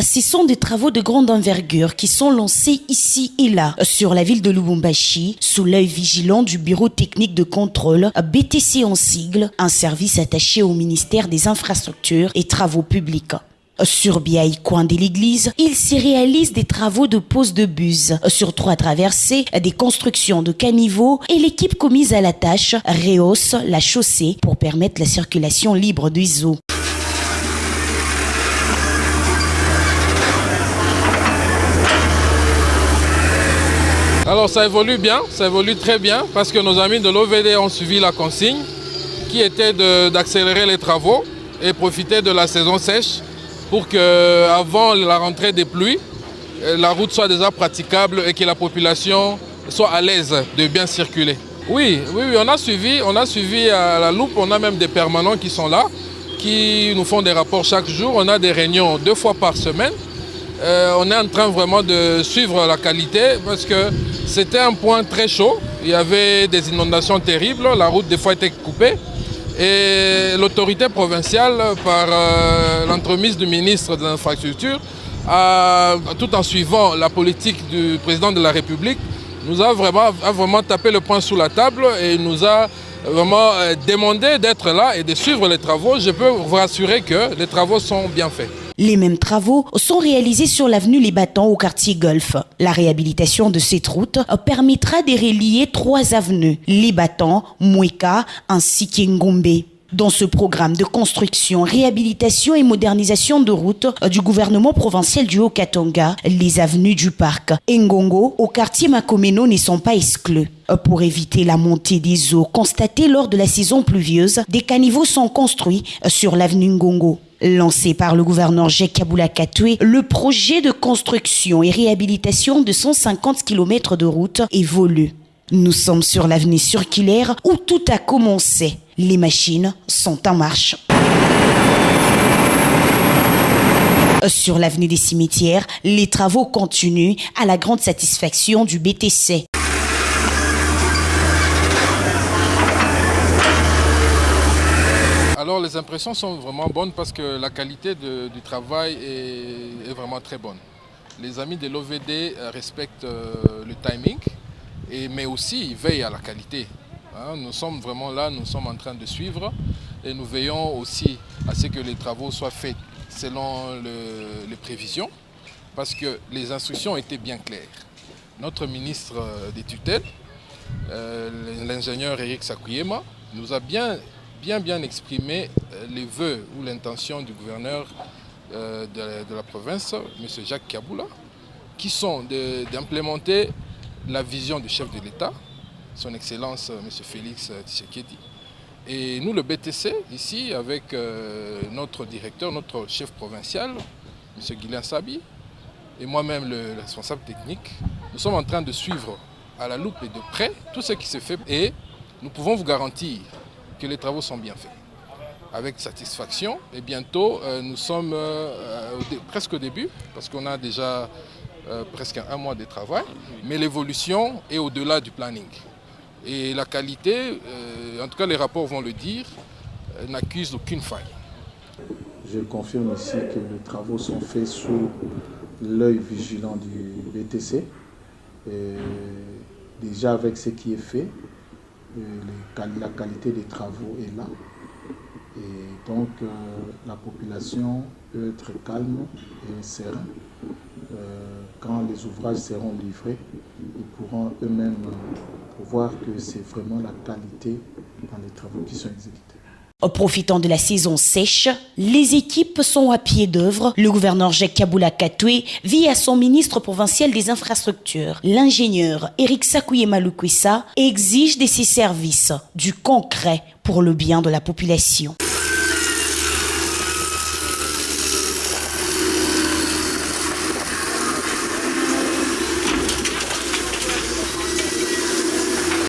Ce sont des travaux de grande envergure qui sont lancés ici et là sur la ville de Lubumbashi sous l'œil vigilant du Bureau technique de contrôle, BTC en sigle, un service attaché au ministère des Infrastructures et Travaux publics. Sur Biaï, coin de l'église, il s'y réalise des travaux de pose de buse. Sur 3 traversées, des constructions de caniveaux et l'équipe commise à la tâche rehausse la chaussée pour permettre la circulation libre des eaux. Alors ça évolue bien, ça évolue très bien parce que nos amis de l'OVD ont suivi la consigne qui était d'accélérer les travaux et profiter de la saison sèche pour qu'avant la rentrée des pluies, la route soit déjà praticable et que la population soit à l'aise de bien circuler. Oui, on a suivi à la loupe, on a même des permanents qui sont là, qui nous font des rapports chaque jour, on a des réunions 2 fois par semaine. On est en train vraiment de suivre la qualité parce que c'était un point très chaud. Il y avait des inondations terribles, la route des fois était coupée. Et l'autorité provinciale, par l'entremise du ministre de l'Infrastructure, tout en suivant la politique du président de la République, nous a vraiment tapé le poing sous la table et nous a vraiment demandé d'être là et de suivre les travaux. Je peux vous rassurer que les travaux sont bien faits. Les mêmes travaux sont réalisés sur l'avenue Les Battants au quartier Golfe. La réhabilitation de cette route permettra de relier 3 avenues, Les Battants, Moueka ainsi qu'Engombe. Dans ce programme de construction, réhabilitation et modernisation de routes du gouvernement provincial du Haut-Katanga, les avenues du parc Ngongo au quartier Makomeno ne sont pas exclues. Pour éviter la montée des eaux constatée lors de la saison pluvieuse, des caniveaux sont construits sur l'avenue Ngongo. Lancé par le gouverneur Jacques Kaboula Katoué, le projet de construction et réhabilitation de 150 km de route évolue. Nous sommes sur l'avenue circulaire où tout a commencé. Les machines sont en marche. Sur l'avenue des Cimetières, les travaux continuent à la grande satisfaction du BTC. Alors les impressions sont vraiment bonnes parce que la qualité du travail est vraiment très bonne. Les amis de l'OVD respectent le timing, mais aussi ils veillent à la qualité. Nous sommes vraiment là, nous sommes en train de suivre et nous veillons aussi à ce que les travaux soient faits selon les prévisions parce que les instructions étaient bien claires. Notre ministre des tutelles, l'ingénieur Eric Sakuyema, nous a bien exprimé les vœux ou l'intention du gouverneur de la province, M. Jacques Kaboula, qui sont d'implémenter la vision du chef de l'État, son Excellence M. Félix Tshisekedi. Et nous, le BTC, ici, avec notre directeur, notre chef provincial, M. Guilain Sabi, et moi-même, le responsable technique, nous sommes en train de suivre à la loupe et de près tout ce qui se fait et nous pouvons vous garantir que les travaux sont bien faits, avec satisfaction. Et bientôt, nous sommes presque au début, parce qu'on a déjà presque 1 mois de travail, mais l'évolution est au-delà du planning. Et la qualité, en tout cas les rapports vont le dire, n'accuse aucune faille. Je confirme ici que les travaux sont faits sous l'œil vigilant du BTC. Et déjà avec ce qui est fait, la qualité des travaux est là. Et donc la population peut être calme et sereine. Quand les ouvrages seront livrés, ils pourront eux-mêmes voir que c'est vraiment la qualité dans les travaux qui sont exécutés. Profitant de la saison sèche, les équipes sont à pied d'œuvre. Le gouverneur Jacques Kaboula Katoué, via son ministre provincial des Infrastructures, l'ingénieur Eric Sakuyema Lukwesa, exige de ses services du concret pour le bien de la population.